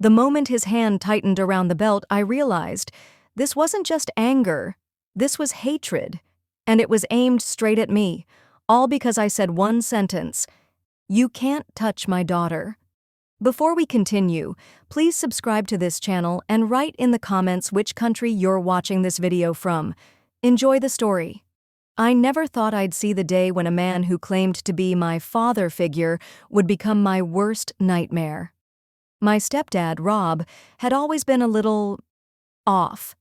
The moment his hand tightened around the belt, I realized this wasn't just anger, this was hatred. And it was aimed straight at me, all because I said one sentence: "You can't touch my daughter." Before we continue, please subscribe to this channel and write in the comments which country you're watching this video from. Enjoy the story. I never thought I'd see the day when a man who claimed to be my father figure would become my worst nightmare. My stepdad, Rob, had always been a little off.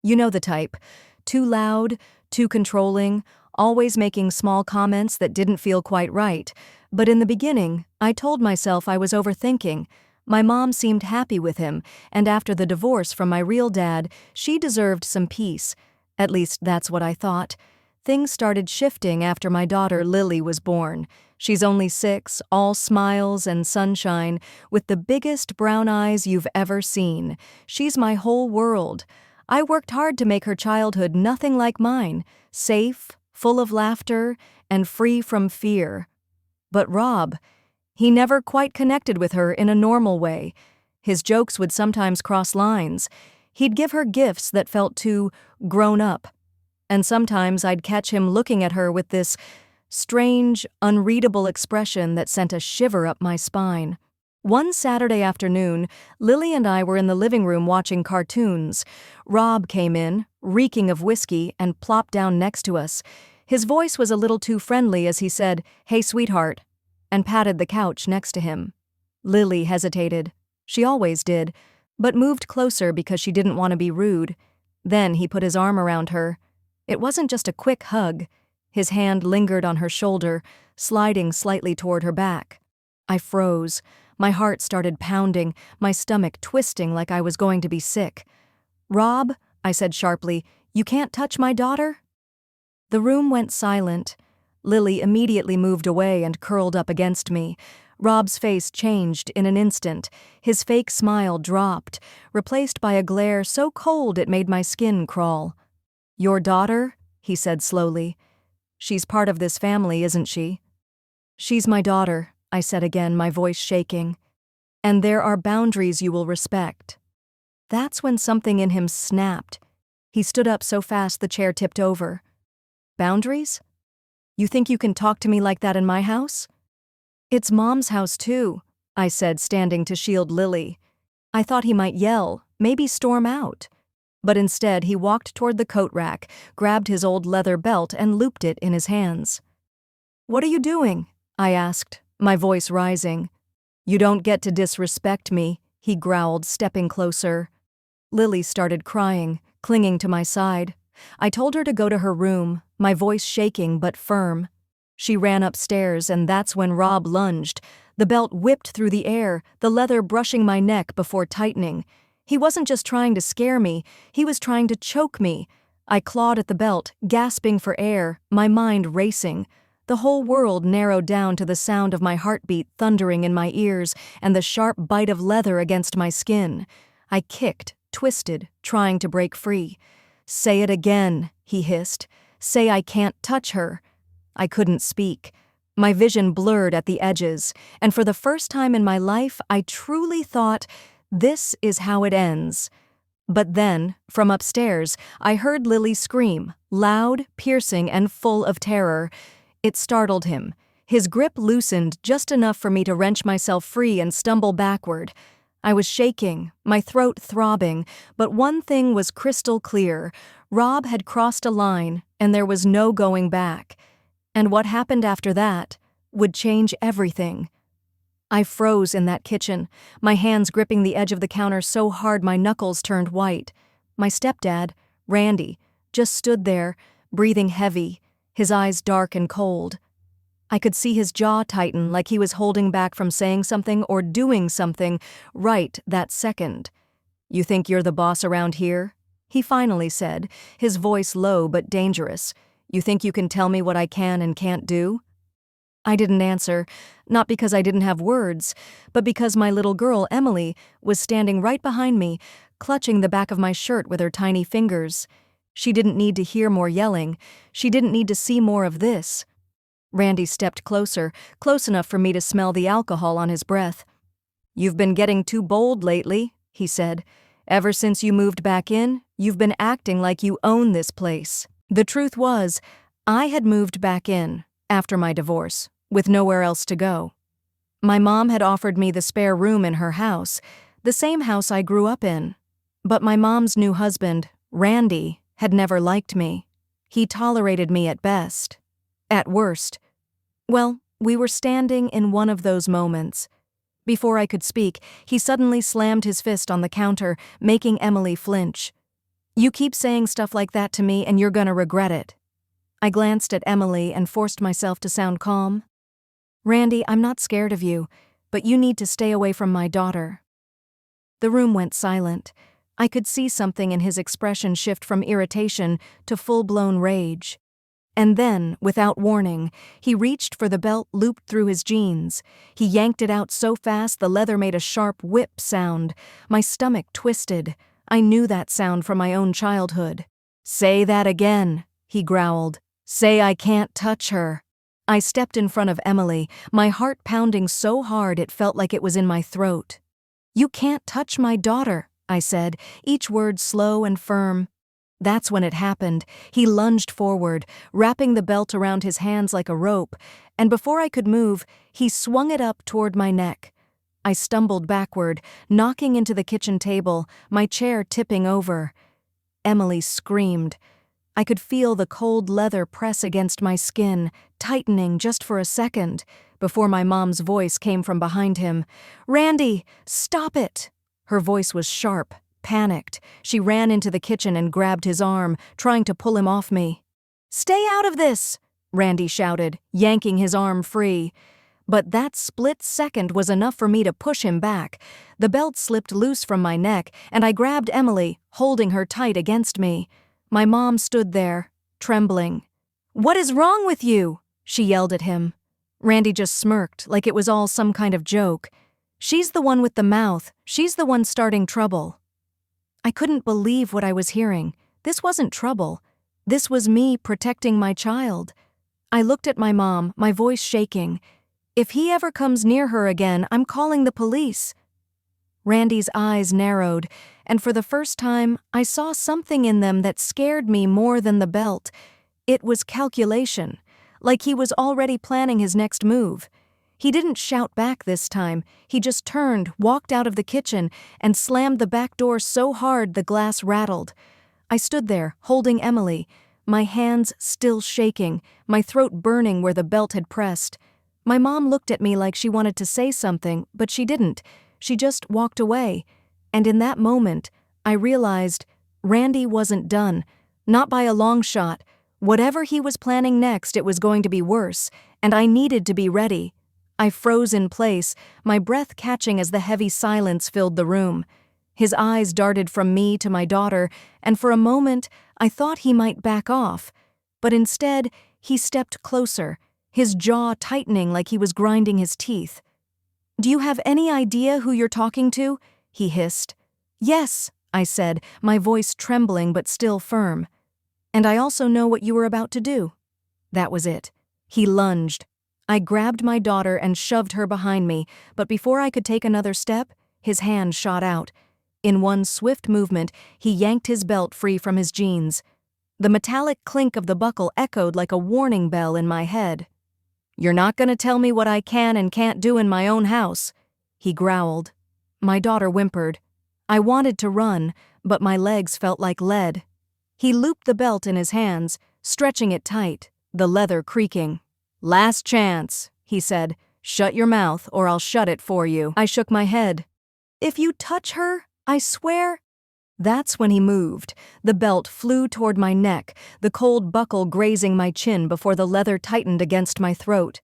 You know the type. Too loud, too controlling, always making small comments that didn't feel quite right. But in the beginning, I told myself I was overthinking. My mom seemed happy with him, and after the divorce from my real dad, she deserved some peace. At least that's what I thought. Things started shifting after my daughter Lily was born. She's only 6, all smiles and sunshine, with the biggest brown eyes you've ever seen. She's my whole world. I worked hard to make her childhood nothing like mine, safe, full of laughter, and free from fear. But Rob, he never quite connected with her in a normal way. His jokes would sometimes cross lines. He'd give her gifts that felt too grown up. And sometimes I'd catch him looking at her with this strange, unreadable expression that sent a shiver up my spine. One Saturday afternoon, Lily and I were in the living room watching cartoons. Rob came in, reeking of whiskey, and plopped down next to us. His voice was a little too friendly as he said, "Hey, sweetheart," and patted the couch next to him. Lily hesitated. She always did, but moved closer because she didn't want to be rude. Then he put his arm around her. It wasn't just a quick hug. His hand lingered on her shoulder, sliding slightly toward her back. I froze. My heart started pounding, my stomach twisting like I was going to be sick. "Rob," I said sharply, "you can't touch my daughter?" The room went silent. Lily immediately moved away and curled up against me. Rob's face changed in an instant. His fake smile dropped, replaced by a glare so cold it made my skin crawl. "Your daughter?" he said slowly. "She's part of this family, isn't she?" "She's my daughter," I said again, my voice shaking. "And there are boundaries you will respect." That's when something in him snapped. He stood up so fast the chair tipped over. "Boundaries? You think you can talk to me like that in my house?" "It's Mom's house too," I said, standing to shield Lily. I thought he might yell, maybe storm out. But instead he walked toward the coat rack, grabbed his old leather belt and looped it in his hands. "What are you doing?" I asked, my voice rising. "You don't get to disrespect me," he growled, stepping closer. Lily started crying, clinging to my side. I told her to go to her room, my voice shaking but firm. She ran upstairs, and that's when Rob lunged. The belt whipped through the air, the leather brushing my neck before tightening. He wasn't just trying to scare me, he was trying to choke me. I clawed at the belt, gasping for air, my mind racing. The whole world narrowed down to the sound of my heartbeat thundering in my ears and the sharp bite of leather against my skin. I kicked, twisted, trying to break free. "Say it again," he hissed. "Say I can't touch her." I couldn't speak. My vision blurred at the edges, and for the first time in my life, I truly thought, this is how it ends. But then, from upstairs, I heard Lily scream, loud, piercing, and full of terror. It startled him. His grip loosened just enough for me to wrench myself free and stumble backward. I was shaking, my throat throbbing, but one thing was crystal clear. Rob had crossed a line, and there was no going back. And what happened after that would change everything. I froze in that kitchen, my hands gripping the edge of the counter so hard my knuckles turned white. My stepdad, Randy, just stood there, breathing heavy, his eyes dark and cold. I could see his jaw tighten like he was holding back from saying something or doing something right that second. "You think you're the boss around here?" he finally said, his voice low but dangerous. "You think you can tell me what I can and can't do?" I didn't answer, not because I didn't have words, but because my little girl, Emily, was standing right behind me, clutching the back of my shirt with her tiny fingers. She didn't need to hear more yelling. She didn't need to see more of this. Randy stepped closer, close enough for me to smell the alcohol on his breath. "You've been getting too bold lately," he said. "Ever since you moved back in, you've been acting like you own this place." The truth was, I had moved back in, after my divorce, with nowhere else to go. My mom had offered me the spare room in her house, the same house I grew up in. But my mom's new husband, Randy, had never liked me. He tolerated me at best. At worst. Well, we were standing in one of those moments. Before I could speak, he suddenly slammed his fist on the counter, making Emily flinch. "You keep saying stuff like that to me and you're gonna regret it." I glanced at Emily and forced myself to sound calm. "Randy, I'm not scared of you, but you need to stay away from my daughter." The room went silent. I could see something in his expression shift from irritation to full-blown rage. And then, without warning, he reached for the belt looped through his jeans. He yanked it out so fast the leather made a sharp whip sound. My stomach twisted. I knew that sound from my own childhood. "Say that again," he growled. "Say I can't touch her." I stepped in front of Emily, my heart pounding so hard it felt like it was in my throat. "You can't touch my daughter," I said, each word slow and firm. That's when it happened. He lunged forward, wrapping the belt around his hands like a rope, and before I could move, he swung it up toward my neck. I stumbled backward, knocking into the kitchen table, my chair tipping over. Emily screamed. I could feel the cold leather press against my skin, tightening just for a second, before my mom's voice came from behind him. "Randy, stop it!" Her voice was sharp. Panicked, she ran into the kitchen and grabbed his arm, trying to pull him off me. "Stay out of this!" Randy shouted, yanking his arm free. But that split second was enough for me to push him back. The belt slipped loose from my neck, and I grabbed Emily, holding her tight against me. My mom stood there, trembling. "What is wrong with you?" she yelled at him. Randy just smirked, like it was all some kind of joke. "She's the one with the mouth. She's the one starting trouble." I couldn't believe what I was hearing. This wasn't trouble. This was me protecting my child. I looked at my mom, my voice shaking. "If he ever comes near her again, I'm calling the police." Randy's eyes narrowed, and for the first time, I saw something in them that scared me more than the belt. It was calculation, like he was already planning his next move. He didn't shout back this time. He just turned, walked out of the kitchen, and slammed the back door so hard the glass rattled. I stood there, holding Emily, my hands still shaking, my throat burning where the belt had pressed. My mom looked at me like she wanted to say something, but she didn't. She just walked away. And in that moment, I realized Randy wasn't done. Not by a long shot. Whatever he was planning next, it was going to be worse, and I needed to be ready. I froze in place, my breath catching as the heavy silence filled the room. His eyes darted from me to my daughter, and for a moment I thought he might back off. But instead, he stepped closer, his jaw tightening like he was grinding his teeth. "Do you have any idea who you're talking to?" he hissed. "Yes," I said, my voice trembling but still firm. "And I also know what you were about to do." That was it. He lunged. I grabbed my daughter and shoved her behind me, but before I could take another step, his hand shot out. In one swift movement, he yanked his belt free from his jeans. The metallic clink of the buckle echoed like a warning bell in my head. "You're not going to tell me what I can and can't do in my own house," he growled. My daughter whimpered. I wanted to run, but my legs felt like lead. He looped the belt in his hands, stretching it tight, the leather creaking. "Last chance," he said. "Shut your mouth or I'll shut it for you." I shook my head. "If you touch her, I swear—" That's when he moved. The belt flew toward my neck, the cold buckle grazing my chin before the leather tightened against my throat.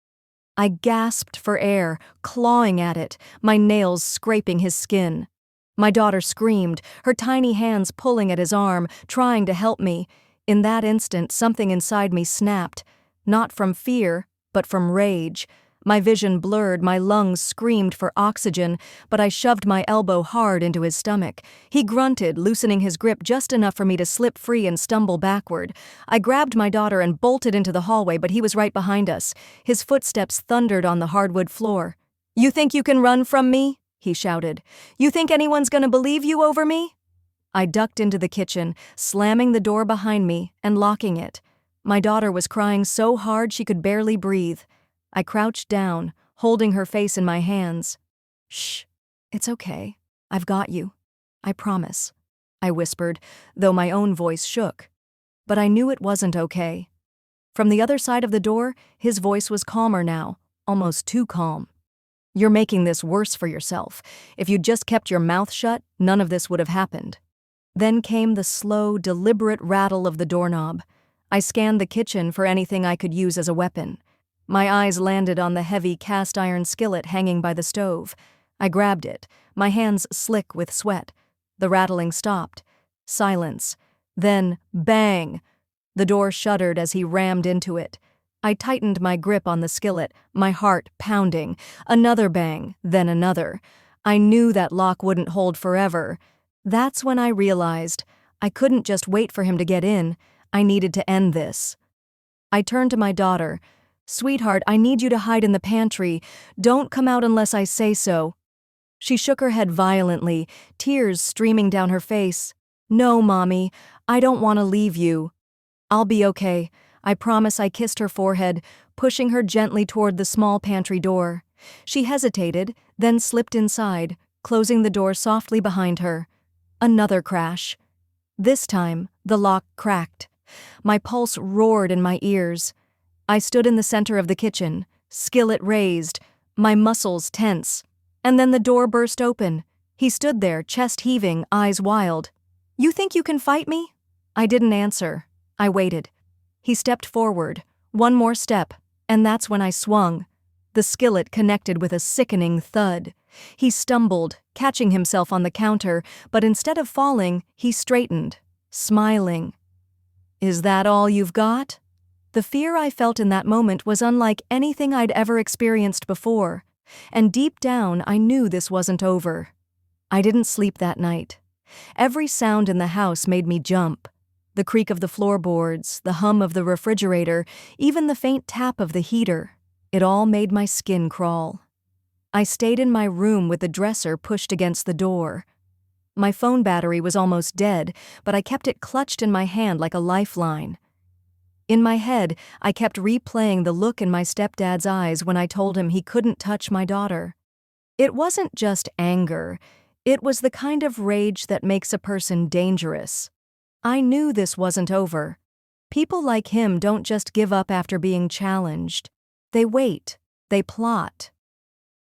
I gasped for air, clawing at it, my nails scraping his skin. My daughter screamed, her tiny hands pulling at his arm, trying to help me. In that instant, something inside me snapped. Not from fear, but from rage. My vision blurred, my lungs screamed for oxygen, but I shoved my elbow hard into his stomach. He grunted, loosening his grip just enough for me to slip free and stumble backward. I grabbed my daughter and bolted into the hallway, but he was right behind us. His footsteps thundered on the hardwood floor. "You think you can run from me?" he shouted. "You think anyone's gonna believe you over me?" I ducked into the kitchen, slamming the door behind me and locking it. My daughter was crying so hard she could barely breathe. I crouched down, holding her face in my hands. "Shh, it's okay. I've got you. I promise," I whispered, though my own voice shook. But I knew it wasn't okay. From the other side of the door, his voice was calmer now, almost too calm. "You're making this worse for yourself. If you'd just kept your mouth shut, none of this would have happened." Then came the slow, deliberate rattle of the doorknob. I scanned the kitchen for anything I could use as a weapon. My eyes landed on the heavy cast-iron skillet hanging by the stove. I grabbed it, my hands slick with sweat. The rattling stopped. Silence. Then, bang! The door shuddered as he rammed into it. I tightened my grip on the skillet, my heart pounding. Another bang, then another. I knew that lock wouldn't hold forever. That's when I realized I couldn't just wait for him to get in. I needed to end this. I turned to my daughter. "Sweetheart, I need you to hide in the pantry. Don't come out unless I say so." She shook her head violently, tears streaming down her face. "No, Mommy, I don't want to leave you." "I'll be okay. I promise." I kissed her forehead, pushing her gently toward the small pantry door. She hesitated, then slipped inside, closing the door softly behind her. Another crash. This time, the lock cracked. My pulse roared in my ears. I stood in the center of the kitchen, skillet raised, my muscles tense. And then the door burst open. He stood there, chest heaving, eyes wild. "You think you can fight me?" I didn't answer. I waited. He stepped forward, one more step, and that's when I swung. The skillet connected with a sickening thud. He stumbled, catching himself on the counter, but instead of falling, he straightened, smiling. "Is that all you've got?" The fear I felt in that moment was unlike anything I'd ever experienced before, and deep down I knew this wasn't over. I didn't sleep that night. Every sound in the house made me jump. The creak of the floorboards, the hum of the refrigerator, even the faint tap of the heater. It all made my skin crawl. I stayed in my room with the dresser pushed against the door. My phone battery was almost dead, but I kept it clutched in my hand like a lifeline. In my head, I kept replaying the look in my stepdad's eyes when I told him he couldn't touch my daughter. It wasn't just anger. It was the kind of rage that makes a person dangerous. I knew this wasn't over. People like him don't just give up after being challenged. They wait. They plot.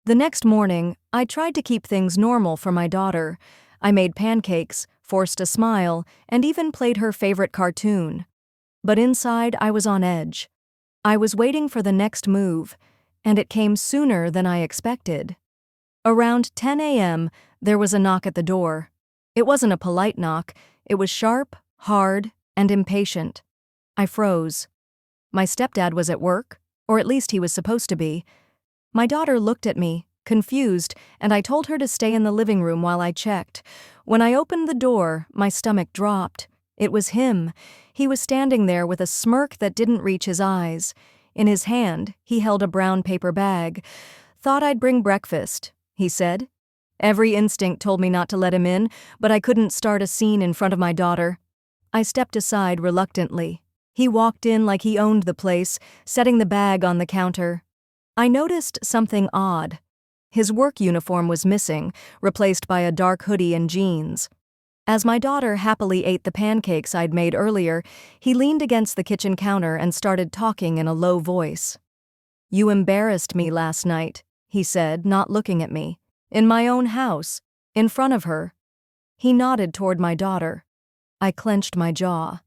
The next morning, I tried to keep things normal for my daughter. I made pancakes, forced a smile, and even played her favorite cartoon. But inside, I was on edge. I was waiting for the next move, and it came sooner than I expected. Around 10 a.m., there was a knock at the door. It wasn't a polite knock. It was sharp, hard, and impatient. I froze. My stepdad was at work, or at least he was supposed to be. My daughter looked at me, confused, and I told her to stay in the living room while I checked. When I opened the door, my stomach dropped. It was him. He was standing there with a smirk that didn't reach his eyes. In his hand, he held a brown paper bag. "Thought I'd bring breakfast," he said. Every instinct told me not to let him in, but I couldn't start a scene in front of my daughter. I stepped aside reluctantly. He walked in like he owned the place, setting the bag on the counter. I noticed something odd. His work uniform was missing, replaced by a dark hoodie and jeans. As my daughter happily ate the pancakes I'd made earlier, he leaned against the kitchen counter and started talking in a low voice. "You embarrassed me last night," he said, not looking at me. "In my own house, in front of her." He nodded toward my daughter. I clenched my jaw.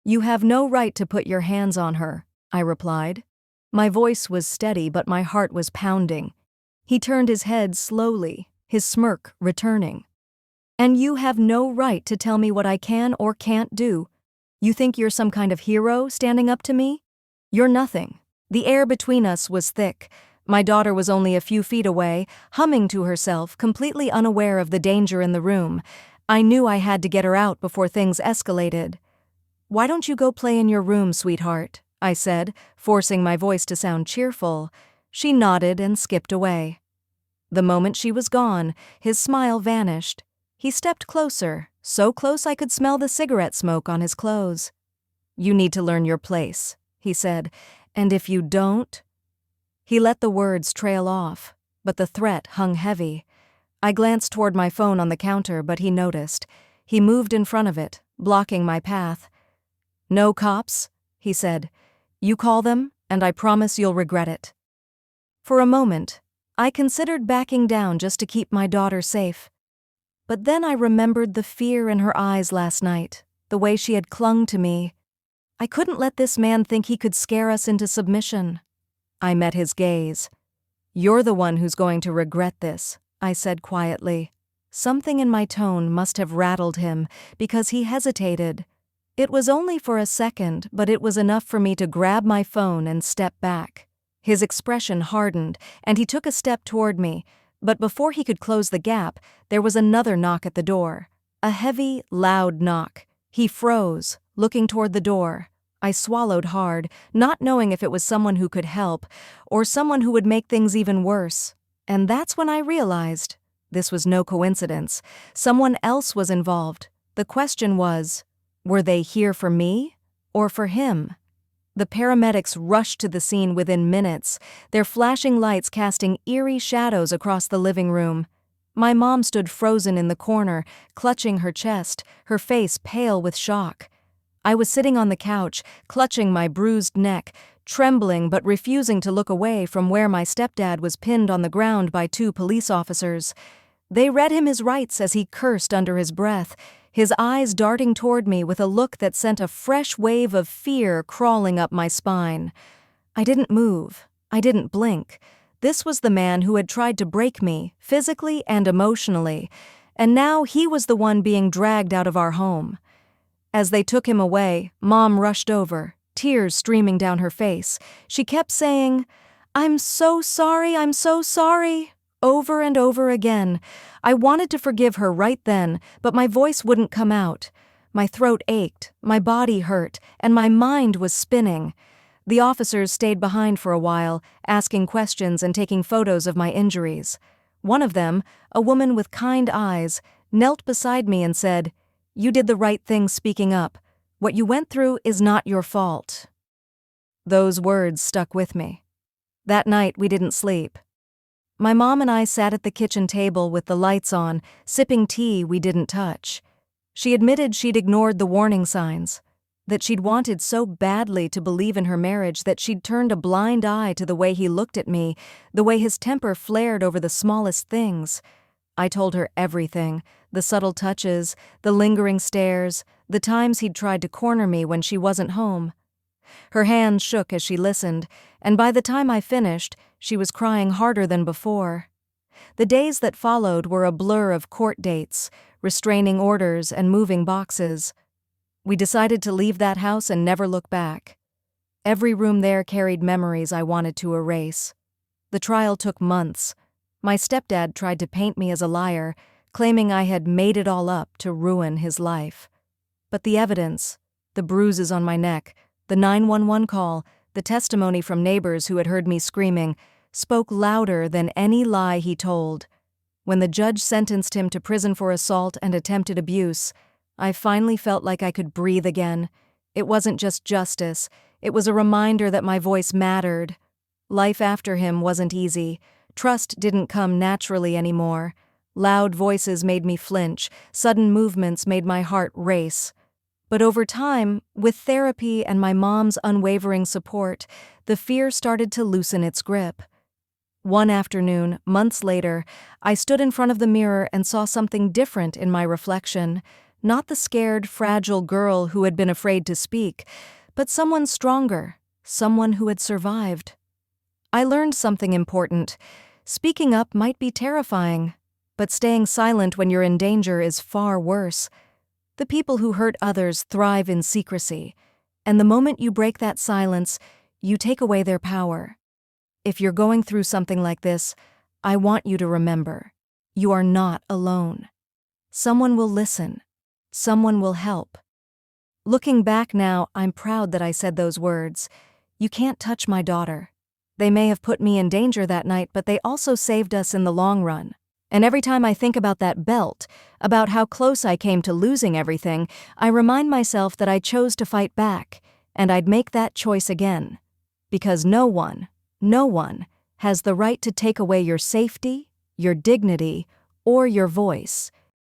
"You have no right to put your hands on her," I replied. My voice was steady, but my heart was pounding. He turned his head slowly, his smirk returning. "And you have no right to tell me what I can or can't do. You think you're some kind of hero standing up to me? You're nothing." The air between us was thick. My daughter was only a few feet away, humming to herself, completely unaware of the danger in the room. I knew I had to get her out before things escalated. "Why don't you go play in your room, sweetheart?" I said, forcing my voice to sound cheerful. She nodded and skipped away. The moment she was gone, his smile vanished. He stepped closer, so close I could smell the cigarette smoke on his clothes. "You need to learn your place," he said, "and if you don't—" He let the words trail off, but the threat hung heavy. I glanced toward my phone on the counter, but he noticed. He moved in front of it, blocking my path. "No cops," he said. "You call them, and I promise you'll regret it." For a moment, I considered backing down just to keep my daughter safe. But then I remembered the fear in her eyes last night, the way she had clung to me. I couldn't let this man think he could scare us into submission. I met his gaze. "You're the one who's going to regret this," I said quietly. Something in my tone must have rattled him, because he hesitated. It was only for a second, but it was enough for me to grab my phone and step back. His expression hardened, and he took a step toward me, but before he could close the gap, there was another knock at the door. A heavy, loud knock. He froze, looking toward the door. I swallowed hard, not knowing if it was someone who could help, or someone who would make things even worse. And that's when I realized this was no coincidence. Someone else was involved. The question was, were they here for me or for him? The paramedics rushed to the scene within minutes, their flashing lights casting eerie shadows across the living room. My mom stood frozen in the corner, clutching her chest, her face pale with shock. I was sitting on the couch, clutching my bruised neck, trembling but refusing to look away from where my stepdad was pinned on the ground by 2 police officers. They read him his rights as he cursed under his breath, his eyes darting toward me with a look that sent a fresh wave of fear crawling up my spine. I didn't move. I didn't blink. This was the man who had tried to break me, physically and emotionally, and now he was the one being dragged out of our home. As they took him away, Mom rushed over, tears streaming down her face. She kept saying, I'm so sorry, over and over again. I wanted to forgive her right then, but my voice wouldn't come out. My throat ached, my body hurt, and my mind was spinning. The officers stayed behind for a while, asking questions and taking photos of my injuries. One of them, a woman with kind eyes, knelt beside me and said, You did the right thing speaking up. What you went through is not your fault. Those words stuck with me. That night we didn't sleep. My mom and I sat at the kitchen table with the lights on, sipping tea we didn't touch. She admitted she'd ignored the warning signs, that she'd wanted so badly to believe in her marriage that she'd turned a blind eye to the way he looked at me, the way his temper flared over the smallest things. I told her everything, the subtle touches, the lingering stares, the times he'd tried to corner me when she wasn't home. Her hands shook as she listened, and by the time I finished, she was crying harder than before. The days that followed were a blur of court dates, restraining orders, and moving boxes. We decided to leave that house and never look back. Every room there carried memories I wanted to erase. The trial took months. My stepdad tried to paint me as a liar, claiming I had made it all up to ruin his life. But the evidence, the bruises on my neck, the 911 call, the testimony from neighbors who had heard me screaming, spoke louder than any lie he told. When the judge sentenced him to prison for assault and attempted abuse, I finally felt like I could breathe again. It wasn't just justice, it was a reminder that my voice mattered. Life after him wasn't easy. Trust didn't come naturally anymore. Loud voices made me flinch, sudden movements made my heart race. But over time, with therapy and my mom's unwavering support, the fear started to loosen its grip. One afternoon, months later, I stood in front of the mirror and saw something different in my reflection. Not the scared, fragile girl who had been afraid to speak, but someone stronger, someone who had survived. I learned something important. Speaking up might be terrifying, but staying silent when you're in danger is far worse. The people who hurt others thrive in secrecy, and the moment you break that silence, you take away their power. If you're going through something like this, I want you to remember, you are not alone. Someone will listen. Someone will help. Looking back now, I'm proud that I said those words. You can't touch my daughter. They may have put me in danger that night, but they also saved us in the long run. And every time I think about that belt, about how close I came to losing everything, I remind myself that I chose to fight back, and I'd make that choice again. Because no one has the right to take away your safety, your dignity, or your voice.